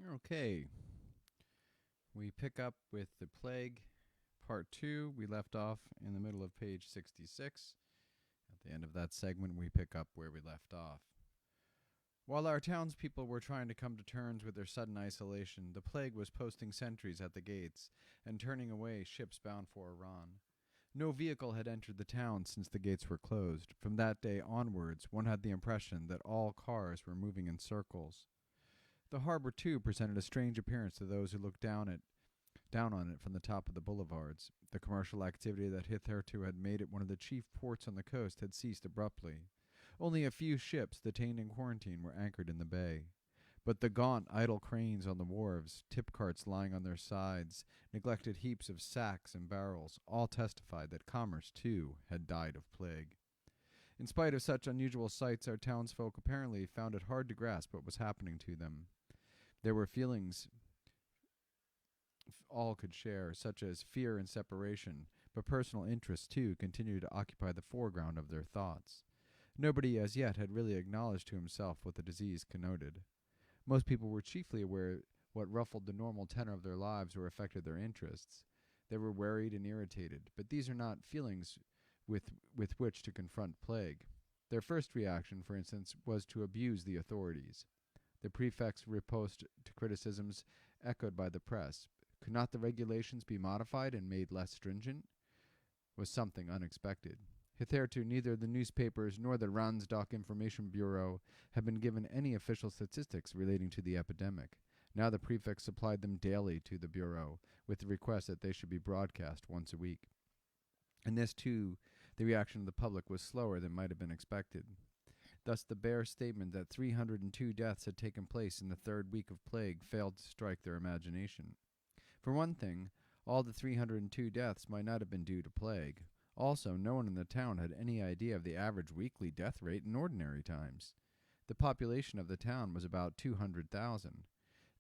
Okay, we pick up with the plague, part 2. We left off in the middle of page 66. At the end of that segment, we pick up where we left off. While our townspeople were trying to come to terms with their sudden isolation, the plague was posting sentries at the gates and turning away ships bound for Iran. No vehicle had entered the town since the gates were closed. From that day onwards, one had the impression that all cars were moving in circles. The harbor, too, presented a strange appearance to those who looked down on it from the top of the boulevards. The commercial activity that hitherto had made it one of the chief ports on the coast had ceased abruptly. Only a few ships detained in quarantine were anchored in the bay. But the gaunt, idle cranes on the wharves, tip carts lying on their sides, neglected heaps of sacks and barrels, all testified that commerce, too, had died of plague. In spite of such unusual sights, our townsfolk apparently found it hard to grasp what was happening to them. There were feelings all could share, such as fear and separation, but personal interests, too, continued to occupy the foreground of their thoughts. Nobody as yet had really acknowledged to himself what the disease connoted. Most people were chiefly aware what ruffled the normal tenor of their lives or affected their interests. They were worried and irritated, but these are not feelings with which to confront plague. Their first reaction, for instance, was to abuse the authorities. The prefect's riposte to criticisms echoed by the press. Could not the regulations be modified and made less stringent? Was something unexpected. Hitherto neither the newspapers nor the Ransdorf Information Bureau had been given any official statistics relating to the epidemic. Now the prefect supplied them daily to the Bureau, with the request that they should be broadcast once a week. In this, too, the reaction of the public was slower than might have been expected. Thus the bare statement that 302 deaths had taken place in the third week of plague failed to strike their imagination. For one thing, all the 302 deaths might not have been due to plague. Also, no one in the town had any idea of the average weekly death rate in ordinary times. The population of the town was about 200,000.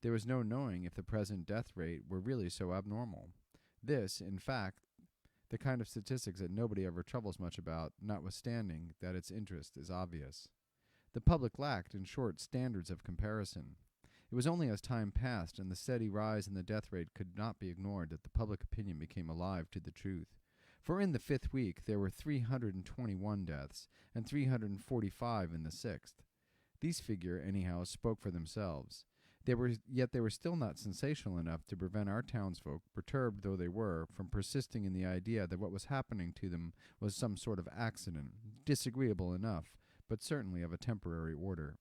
There was no knowing if the present death rate were really so abnormal. This, in fact, the kind of statistics that nobody ever troubles much about, notwithstanding that its interest is obvious. The public lacked, in short, standards of comparison. It was only as time passed and the steady rise in the death rate could not be ignored that the public opinion became alive to the truth. For in the fifth week there were 321 deaths, and 345 in the sixth. These figures, anyhow, spoke for themselves. Yet they were still not sensational enough to prevent our townsfolk, perturbed though they were, from persisting in the idea that what was happening to them was some sort of accident, disagreeable enough, but certainly of a temporary order.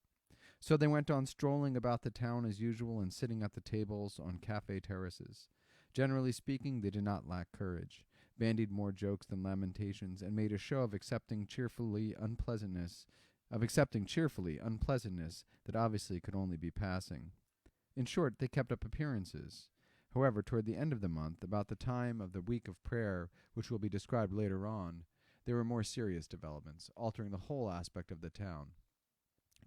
So they went on strolling about the town as usual and sitting at the tables on cafe terraces. Generally speaking, they did not lack courage, bandied more jokes than lamentations, and made a show of accepting cheerfully unpleasantness that obviously could only be passing. In short, they kept up appearances. However, toward the end of the month, about the time of the week of prayer, which will be described later on, there were more serious developments, altering the whole aspect of the town.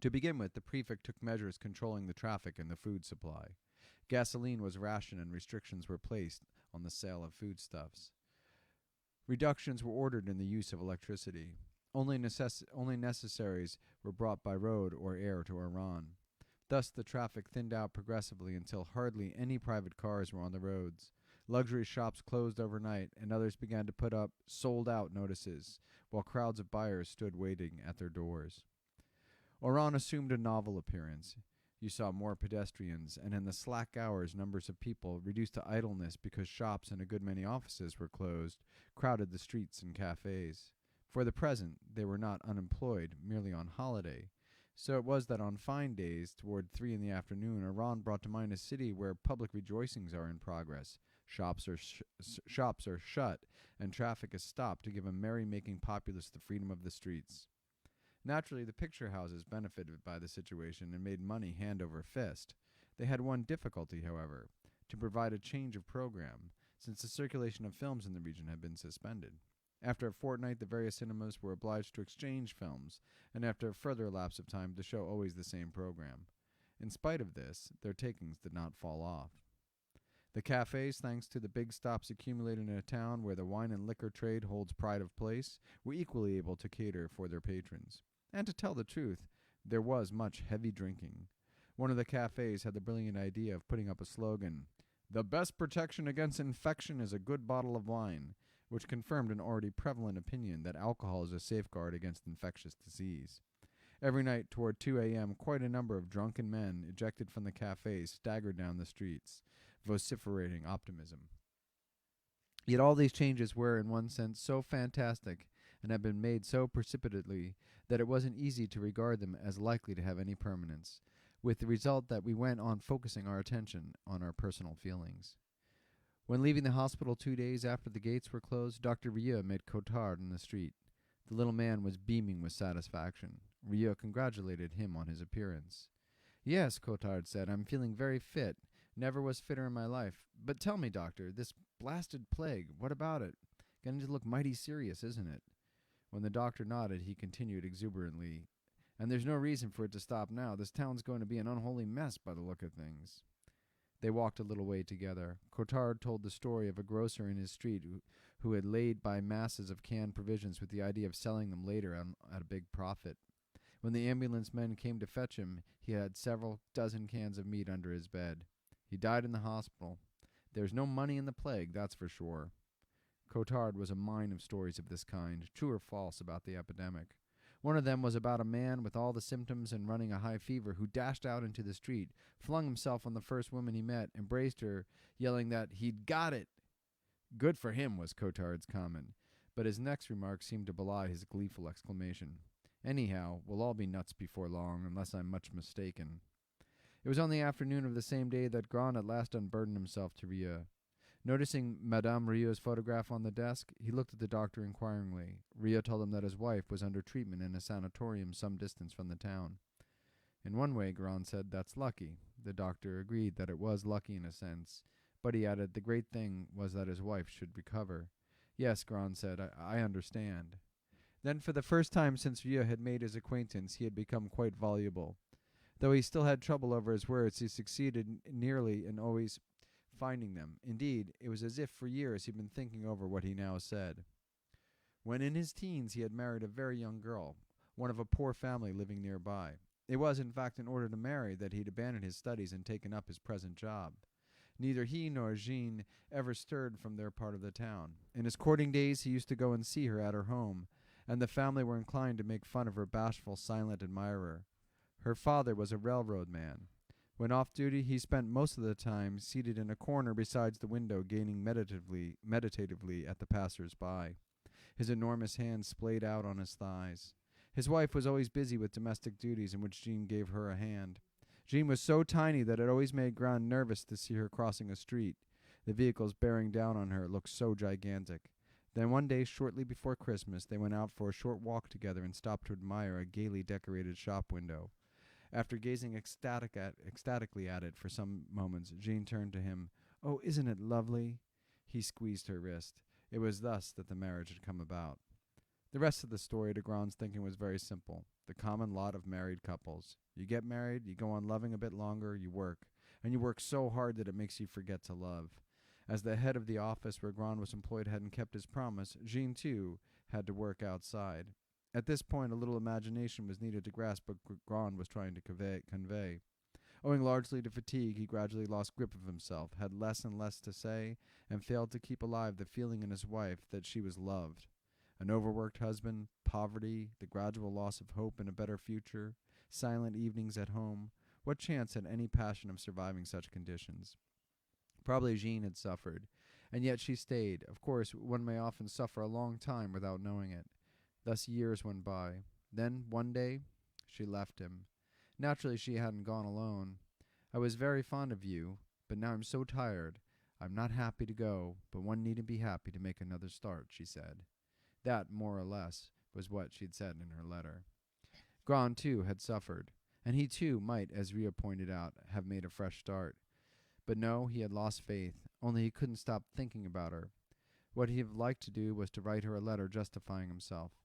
To begin with, the prefect took measures controlling the traffic and the food supply. Gasoline was rationed and restrictions were placed on the sale of foodstuffs. Reductions were ordered in the use of electricity. Only necessaries were brought by road or air to Iran. Thus the traffic thinned out progressively until hardly any private cars were on the roads. Luxury shops closed overnight, and others began to put up "sold out" notices, while crowds of buyers stood waiting at their doors. Oran assumed a novel appearance. You saw more pedestrians, and in the slack hours numbers of people, reduced to idleness because shops and a good many offices were closed, crowded the streets and cafes. For the present, they were not unemployed, merely on holiday. So it was that on fine days, toward 3 in the afternoon, Oran brought to mind a city where public rejoicings are in progress. Shops are shut, and traffic is stopped to give a merry-making populace the freedom of the streets. Naturally, the picture houses benefited by the situation and made money hand over fist. They had one difficulty, however, to provide a change of program, since the circulation of films in the region had been suspended. After a fortnight, the various cinemas were obliged to exchange films, and after a further lapse of time to show always the same program. In spite of this, their takings did not fall off. The cafes, thanks to the big stops accumulated in a town where the wine and liquor trade holds pride of place, were equally able to cater for their patrons. And to tell the truth, there was much heavy drinking. One of the cafes had the brilliant idea of putting up a slogan, "The best protection against infection is a good bottle of wine," which confirmed an already prevalent opinion that alcohol is a safeguard against infectious disease. Every night toward 2 a.m., quite a number of drunken men ejected from the cafes staggered down the streets, vociferating optimism. Yet all these changes were, in one sense, so fantastic and had been made so precipitately that it wasn't easy to regard them as likely to have any permanence, with the result that we went on focusing our attention on our personal feelings. When leaving the hospital 2 days after the gates were closed, Dr. Rieu met Cottard in the street. The little man was beaming with satisfaction. Rieu congratulated him on his appearance. "Yes," Cottard said, "I'm feeling very fit. Never was fitter in my life. But tell me, doctor, this blasted plague, what about it? Getting to look mighty serious, isn't it?" When the doctor nodded, he continued exuberantly, "And there's no reason for it to stop now. This town's going to be an unholy mess by the look of things." They walked a little way together. Cottard told the story of a grocer in his street who had laid by masses of canned provisions with the idea of selling them later at a big profit. When the ambulance men came to fetch him, he had several dozen cans of meat under his bed. He died in the hospital. There's no money in the plague, that's for sure. Cottard was a mine of stories of this kind, true or false, about the epidemic. One of them was about a man with all the symptoms and running a high fever who dashed out into the street, flung himself on the first woman he met, embraced her, yelling that he'd got it. "Good for him," was Cottard's comment, but his next remark seemed to belie his gleeful exclamation. "Anyhow, we'll all be nuts before long, unless I'm much mistaken." It was on the afternoon of the same day that Grand at last unburdened himself to Rieu. Noticing Madame Rieu's photograph on the desk, he looked at the doctor inquiringly. Rieu told him that his wife was under treatment in a sanatorium some distance from the town. "In one way," Grand said, "that's lucky." The doctor agreed that it was lucky in a sense, but he added the great thing was that his wife should recover. "Yes," Grand said, I understand." Then for the first time since Rieu had made his acquaintance, he had become quite voluble. Though he still had trouble over his words, he succeeded nearly in always finding them. Indeed, it was as if for years he'd been thinking over what he now said. When in his teens, he had married a very young girl, one of a poor family living nearby. It was, in fact, in order to marry that he'd abandoned his studies and taken up his present job. Neither he nor Jean ever stirred from their part of the town. In his courting days, he used to go and see her at her home, and the family were inclined to make fun of her bashful, silent admirer. Her father was a railroad man. When off duty, he spent most of the time seated in a corner beside the window, gazing meditatively at the passers-by. His enormous hands splayed out on his thighs. His wife was always busy with domestic duties in which Jean gave her a hand. Jean was so tiny that it always made Grand nervous to see her crossing a street. The vehicles bearing down on her looked so gigantic. Then one day, shortly before Christmas, they went out for a short walk together and stopped to admire a gaily decorated shop window. After gazing ecstatically at it for some moments, Jean turned to him. "Oh, isn't it lovely?" He squeezed her wrist. It was thus that the marriage had come about. The rest of the story, to Grand's thinking, was very simple. The common lot of married couples. You get married, you go on loving a bit longer, you work. And you work so hard that it makes you forget to love. As the head of the office where Grand was employed hadn't kept his promise, Jean, too, had to work outside. At this point, a little imagination was needed to grasp what Grand was trying to convey. Owing largely to fatigue, he gradually lost grip of himself, had less and less to say, and failed to keep alive the feeling in his wife that she was loved. An overworked husband, poverty, the gradual loss of hope in a better future, silent evenings at home. What chance had any passion of surviving such conditions? Probably Jean had suffered, and yet she stayed. Of course, one may often suffer a long time without knowing it. Thus years went by. Then, one day, she left him. Naturally, she hadn't gone alone. "I was very fond of you, but now I'm so tired. I'm not happy to go, but one needn't be happy to make another start," she said. That, more or less, was what she'd said in her letter. Grand, too, had suffered, and he, too, might, as Rieu pointed out, have made a fresh start. But no, he had lost faith, only he couldn't stop thinking about her. What he'd liked to do was to write her a letter justifying himself.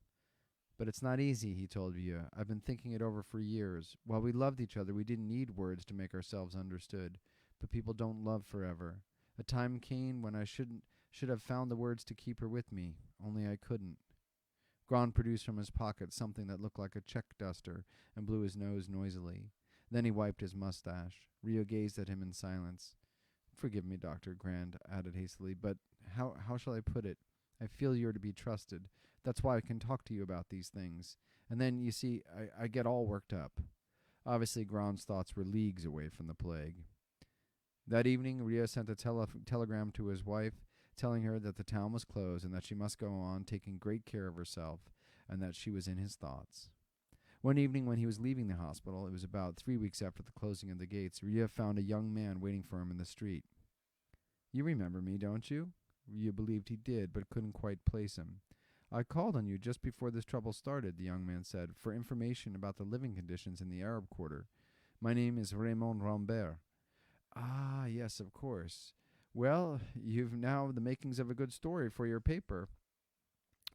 "But it's not easy," he told Rieu. "I've been thinking it over for years. While we loved each other, we didn't need words to make ourselves understood. But people don't love forever. A time came when I should have found the words to keep her with me, only I couldn't." Grand produced from his pocket something that looked like a check duster and blew his nose noisily. Then he wiped his mustache. Rio gazed at him in silence. "Forgive me, Dr. Grand," added hastily, "but how shall I put it? I feel you're to be trusted. That's why I can talk to you about these things. And then, you see, I get all worked up." Obviously, Grand's thoughts were leagues away from the plague. That evening, Rio sent a telegram to his wife, telling her that the town was closed and that she must go on taking great care of herself, and that she was in his thoughts. One evening when he was leaving the hospital, it was about 3 weeks after the closing of the gates, Rio found a young man waiting for him in the street. "You remember me, don't you?" Rio believed he did, but couldn't quite place him. "I called on you just before this trouble started," the young man said, "for information about the living conditions in the Arab quarter. My name is Raymond Rambert." "Ah, yes, of course. Well, you've now the makings of a good story for your paper."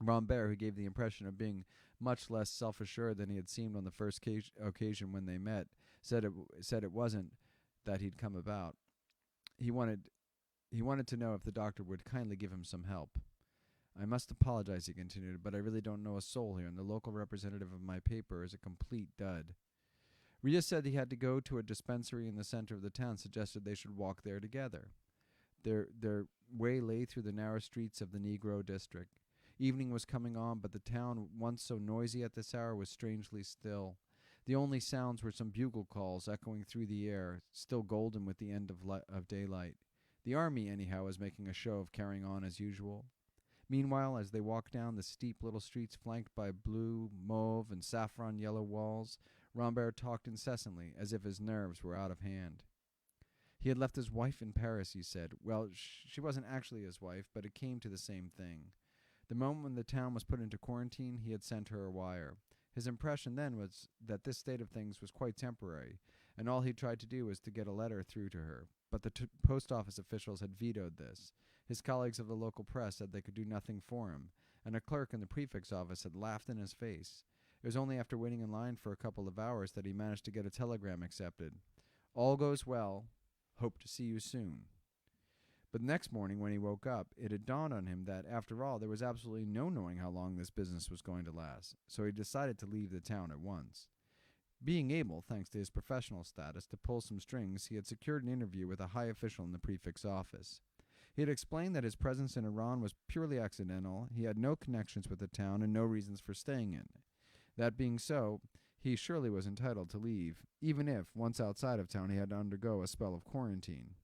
Rambert, who gave the impression of being much less self-assured than he had seemed on the first occasion when they met, said it wasn't that he'd come about. He wanted to know if the doctor would kindly give him some help. "I must apologize," he continued, "but I really don't know a soul here, and the local representative of my paper is a complete dud." Ria said he had to go to a dispensary in the center of the town, suggested they should walk there together. Their way lay through the narrow streets of the Negro district. Evening was coming on, but the town, once so noisy at this hour, was strangely still. The only sounds were some bugle calls echoing through the air, still golden with the end of daylight. The army, anyhow, was making a show of carrying on as usual. Meanwhile, as they walked down the steep little streets flanked by blue, mauve, and saffron yellow walls, Rambert talked incessantly, as if his nerves were out of hand. He had left his wife in Paris, he said. Well, she wasn't actually his wife, but it came to the same thing. The moment when the town was put into quarantine, he had sent her a wire. His impression then was that this state of things was quite temporary, and all he tried to do was to get a letter through to her. But the post office officials had vetoed this. His colleagues of the local press said they could do nothing for him, and a clerk in the prefect's office had laughed in his face. It was only after waiting in line for a couple of hours that he managed to get a telegram accepted. "All goes well. Hope to see you soon." But the next morning, when he woke up, it had dawned on him that, after all, there was absolutely no knowing how long this business was going to last, so he decided to leave the town at once. Being able, thanks to his professional status, to pull some strings, he had secured an interview with a high official in the prefect's office. He had explained that his presence in Iran was purely accidental, he had no connections with the town and no reasons for staying in it. That being so, he surely was entitled to leave, even if, once outside of town, he had to undergo a spell of quarantine.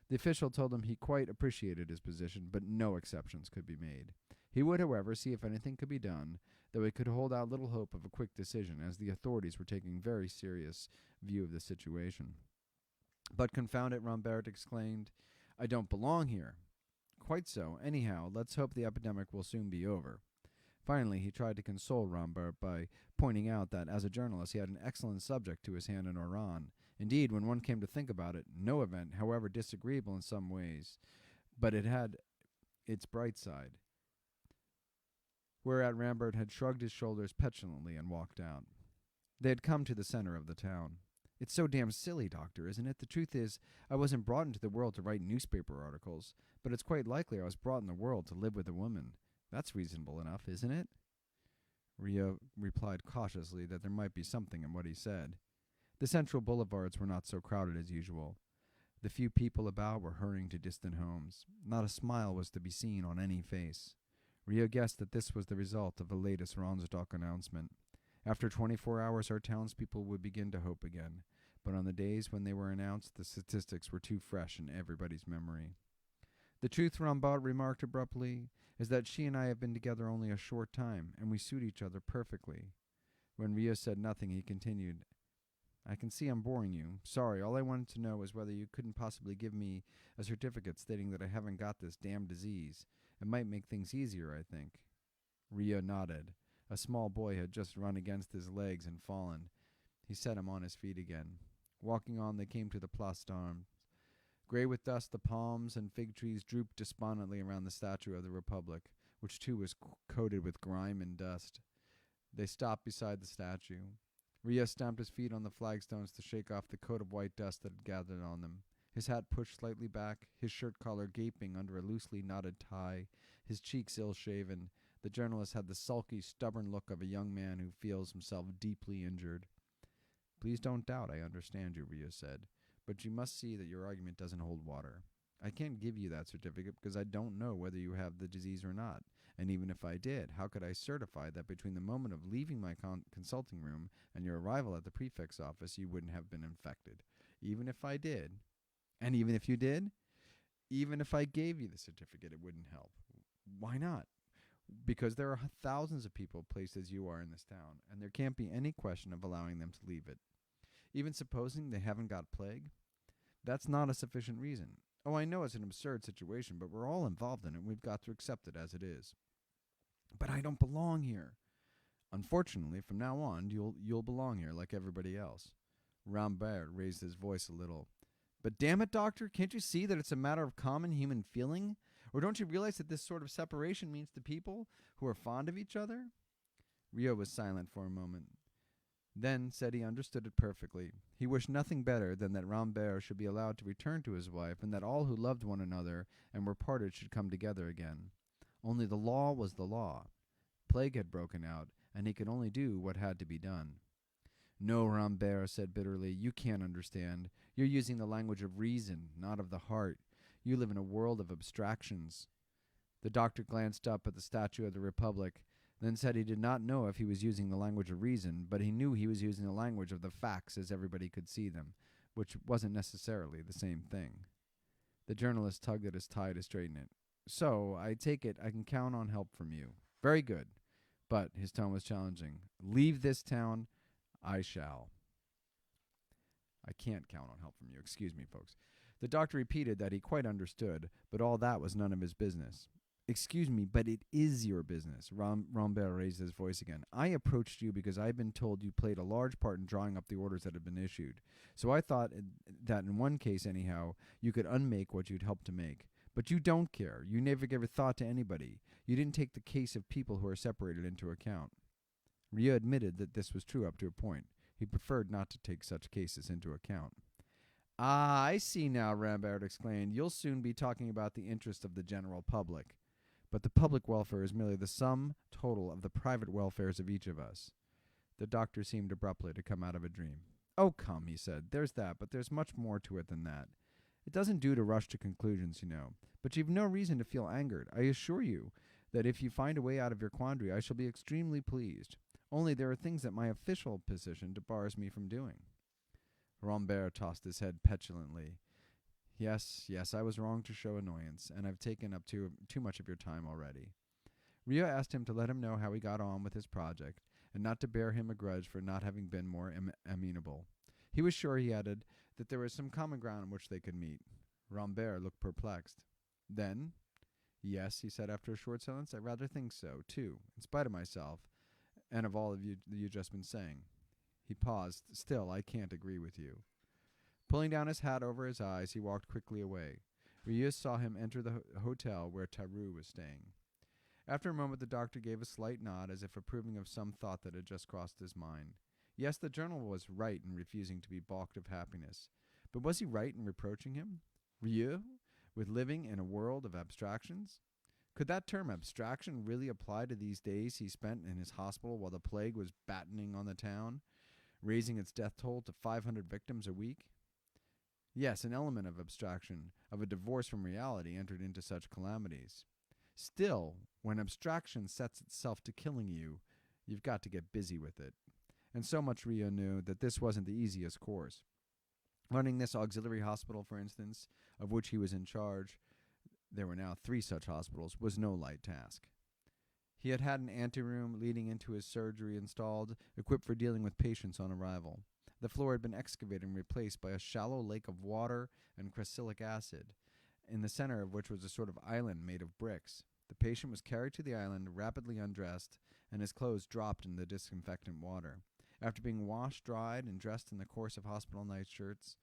The official told him he quite appreciated his position, but no exceptions could be made. He would, however, see if anything could be done, though he could hold out little hope of a quick decision, as the authorities were taking very serious view of the situation. "But confound it," Rambert exclaimed, "I don't belong here." "Quite so. Anyhow, let's hope the epidemic will soon be over." Finally, he tried to console Rambert by pointing out that, as a journalist, he had an excellent subject to his hand in Oran. Indeed, when one came to think about it, no event, however disagreeable in some ways, but it had its bright side. Whereat Rambert had shrugged his shoulders petulantly and walked out. They had come to the center of the town. "It's so damn silly, Doctor, isn't it? The truth is, I wasn't brought into the world to write newspaper articles, but it's quite likely I was brought in the world to live with a woman. That's reasonable enough, isn't it?" Rio replied cautiously that there might be something in what he said. The central boulevards were not so crowded as usual. The few people about were hurrying to distant homes. Not a smile was to be seen on any face. Rio guessed that this was the result of the latest Ransdorf announcement. After 24 hours, our townspeople would begin to hope again, but on the days when they were announced, the statistics were too fresh in everybody's memory. "The truth," Rambert remarked abruptly, "is that she and I have been together only a short time, and we suit each other perfectly." When Rio said nothing, he continued, "I can see I'm boring you. Sorry, all I wanted to know was whether you couldn't possibly give me a certificate stating that I haven't got this damned disease. It might make things easier, I think." Rio nodded. A small boy had just run against his legs and fallen. He set him on his feet again. Walking on, they came to the Place d'Armes. Gray with dust, the palms and fig trees drooped despondently around the statue of the Republic, which too was coated with grime and dust. They stopped beside the statue. Rio stamped his feet on the flagstones to shake off the coat of white dust that had gathered on them. His hat pushed slightly back, his shirt collar gaping under a loosely knotted tie, his cheeks ill-shaven, the journalist had the sulky, stubborn look of a young man who feels himself deeply injured. Please don't doubt I understand you, Ria said, but you must see that your argument doesn't hold water. I can't give you that certificate because I don't know whether you have the disease or not. And even if I did, how could I certify that between the moment of leaving my consulting room and your arrival at the prefect's office you wouldn't have been infected? Even if I did, and even if you did, even if I gave you the certificate, it wouldn't help. Why not? Because there are thousands of people placed as you are in this town, and there can't be any question of allowing them to leave it. Even supposing they haven't got plague, that's not a sufficient reason. Oh, I know it's an absurd situation, but we're all involved in it, and we've got to accept it as it is. But I don't belong here. Unfortunately, from now on, you'll belong here like everybody else. Rambert raised his voice a little. But damn it, doctor, can't you see that it's a matter of common human feeling? Or don't you realize that this sort of separation means to people who are fond of each other? Rio was silent for a moment. Then said he understood it perfectly. He wished nothing better than that Rambert should be allowed to return to his wife, and that all who loved one another and were parted should come together again. Only the law was the law. Plague had broken out, and he could only do what had to be done. No, Rambert said bitterly, you can't understand. You're using the language of reason, not of the heart. You live in a world of abstractions. The doctor glanced up at the statue of the Republic, then said he did not know if he was using the language of reason, but he knew he was using the language of the facts as everybody could see them, which wasn't necessarily the same thing. The journalist tugged at his tie to straighten it. So, I take it I can count on help from you. Very good. But, his tone was challenging. Leave this town. I shall. I can't count on help from you. Excuse me, folks. The doctor repeated that he quite understood, but all that was none of his business. Excuse me, but it is your business. Rambert raised his voice again. I approached you because I've been told you played a large part in drawing up the orders that had been issued. So I thought that in one case, anyhow, you could unmake what you'd helped to make. But you don't care. You never gave a thought to anybody. You didn't take the case of people who are separated into account. Ria admitted that this was true up to a point. He preferred not to take such cases into account. Ah, I see now, Rambert exclaimed. You'll soon be talking about the interest of the general public. But the public welfare is merely the sum total of the private welfares of each of us. The doctor seemed abruptly to come out of a dream. Oh, come, he said. There's that, but there's much more to it than that. It doesn't do to rush to conclusions, you know. But you've no reason to feel angered. I assure you that if you find a way out of your quandary, I shall be extremely pleased. Only there are things that my official position debars me from doing. Rambert tossed his head petulantly. Yes, I was wrong to show annoyance, and I've taken up too much of your time already. Ria asked him to let him know how he got on with his project, and not to bear him a grudge for not having been more amenable. He was sure, he added, that there was some common ground on which they could meet. Rambert looked perplexed. Then, yes, he said after a short silence, I rather think so, too, in spite of myself, and of all of you've just been saying. He paused. Still, I can't agree with you. Pulling down his hat over his eyes, he walked quickly away. Rieux saw him enter the hotel where Tarrou was staying. After a moment, the doctor gave a slight nod, as if approving of some thought that had just crossed his mind. Yes, the journal was right in refusing to be balked of happiness. But was he right in reproaching him? Rieux? With living in a world of abstractions? Could that term abstraction really apply to these days he spent in his hospital while the plague was battening on the town, raising its death toll to 500 victims a week? Yes, an element of abstraction, of a divorce from reality, entered into such calamities. Still, when abstraction sets itself to killing you, you've got to get busy with it. And so much Rio knew that this wasn't the easiest course. Running this auxiliary hospital, for instance, of which he was in charge, there were now 3 such hospitals, was no light task. He had had an anteroom leading into his surgery installed, equipped for dealing with patients on arrival. The floor had been excavated and replaced by a shallow lake of water and cressylic acid, in the center of which was a sort of island made of bricks. The patient was carried to the island, rapidly undressed, and his clothes dropped in the disinfectant water. After being washed, dried, and dressed in the course of hospital nightshirts,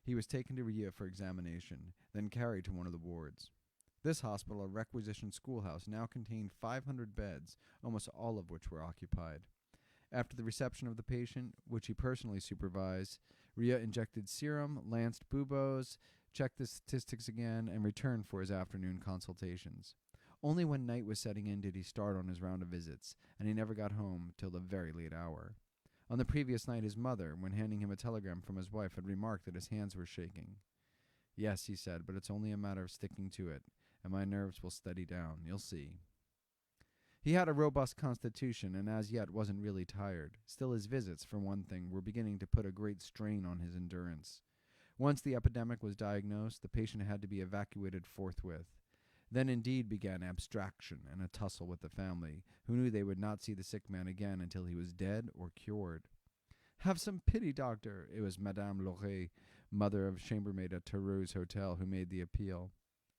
he was taken to Rieux for examination, then carried to one of the wards. This hospital, a requisitioned schoolhouse, now contained 500 beds, almost all of which were occupied. After the reception of the patient, which he personally supervised, Rieux injected serum, lanced buboes, checked the statistics again, and returned for his afternoon consultations. Only when night was setting in did he start on his round of visits, and he never got home till the very late hour. On the previous night, his mother, when handing him a telegram from his wife, had remarked that his hands were shaking. "Yes," he said, "but it's only a matter of sticking to it, and my nerves will steady down. You'll see." He had a robust constitution, and as yet wasn't really tired. Still, his visits, for one thing, were beginning to put a great strain on his endurance. Once the epidemic was diagnosed, the patient had to be evacuated forthwith. Then indeed began abstraction and a tussle with the family, who knew they would not see the sick man again until he was dead or cured. "Have some pity, doctor." It was Madame Owre, mother of chambermaid at Theroux's hotel, who made the appeal.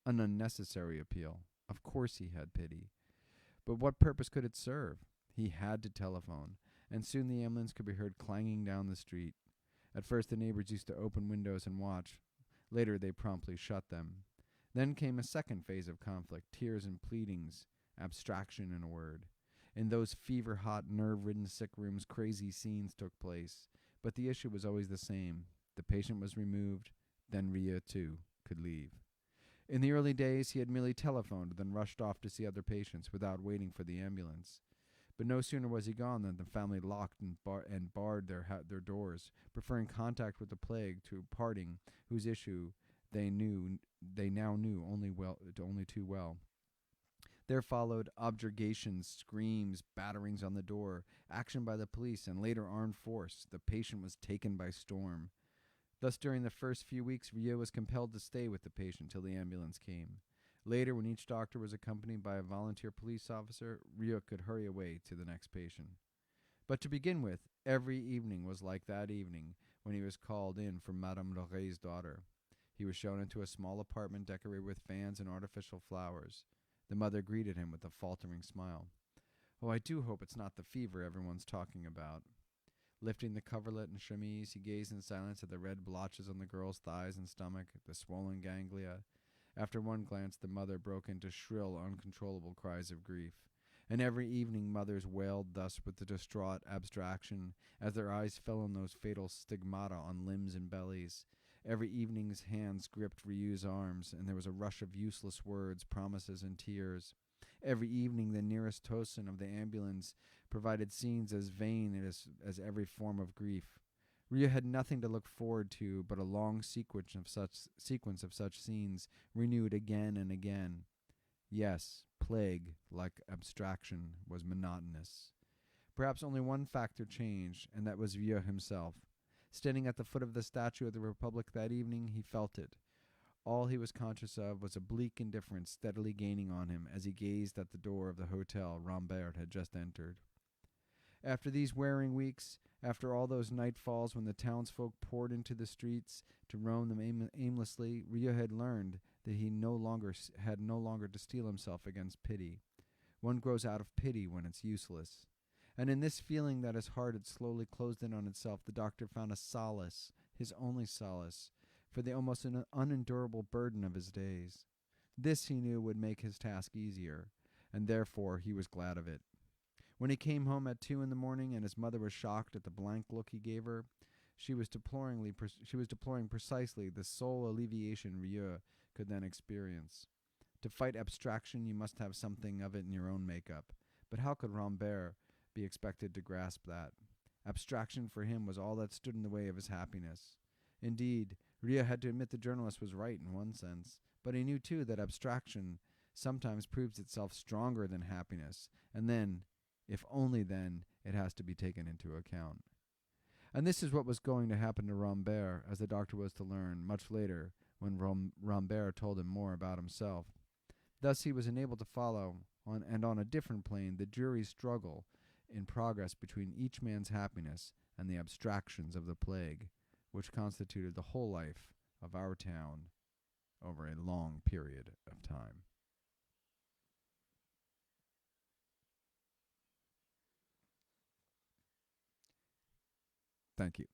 An unnecessary appeal. Of course he had pity. But what purpose could it serve? He had to telephone, and soon the ambulance could be heard clanging down the street. At first the neighbors used to open windows and watch. Later they promptly shut them. Then came a second phase of conflict, tears and pleadings, abstraction in a word. In those fever-hot, nerve-ridden sick rooms, crazy scenes took place. But the issue was always the same. The patient was removed, then Rieux, too, could leave. In the early days, he had merely telephoned, then rushed off to see other patients without waiting for the ambulance. But no sooner was he gone than the family locked and barred their doors, preferring contact with the plague to parting, whose issue they now knew only too well. There followed objurgations, screams, batterings on the door, action by the police, and later armed force. The patient was taken by storm. Thus, during the first few weeks, Rieux was compelled to stay with the patient till the ambulance came. Later, when each doctor was accompanied by a volunteer police officer, Rieux could hurry away to the next patient. But to begin with, every evening was like that evening when he was called in for Madame Lauret's daughter. He was shown into a small apartment decorated with fans and artificial flowers. The mother greeted him with a faltering smile. "Oh, I do hope it's not the fever everyone's talking about." Lifting the coverlet and chemise, he gazed in silence at the red blotches on the girl's thighs and stomach, the swollen ganglia. After one glance, the mother broke into shrill, uncontrollable cries of grief. And every evening mothers wailed thus with the distraught abstraction, as their eyes fell on those fatal stigmata on limbs and bellies. Every evening's hands gripped Rieux's arms, and there was a rush of useless words, promises, and tears. Every evening the nearest tocsin of the ambulance provided scenes as vain as every form of grief. Rieux had nothing to look forward to but a long sequence of such scenes, renewed again and again. Yes, plague, like abstraction, was monotonous. Perhaps only one factor changed, and that was Rieux himself. Standing at the foot of the statue of the Republic that evening, he felt it. All he was conscious of was a bleak indifference steadily gaining on him as he gazed at the door of the hotel Rambert had just entered. After these wearing weeks, after all those nightfalls when the townsfolk poured into the streets to roam them aimlessly, Rieux had learned that he had no longer to steel himself against pity. One grows out of pity when it's useless. And in this feeling that his heart had slowly closed in on itself, the doctor found a solace, his only solace, for the almost unendurable burden of his days. This, he knew, would make his task easier, and therefore he was glad of it. When he came home at 2 a.m. and his mother was shocked at the blank look he gave her, she was deploring precisely the sole alleviation Rieux could then experience. To fight abstraction, you must have something of it in your own makeup. But how could Rambert be expected to grasp that? Abstraction for him was all that stood in the way of his happiness. Indeed, Rieux had to admit the journalist was right in one sense, but he knew too that abstraction sometimes proves itself stronger than happiness, and then, if only then, it has to be taken into account. And this is what was going to happen to Rambert, as the doctor was to learn much later, when Rambert told him more about himself. Thus he was enabled to follow, on a different plane, the dreary struggle in progress between each man's happiness and the abstractions of the plague, which constituted the whole life of our town over a long period of time. Thank you.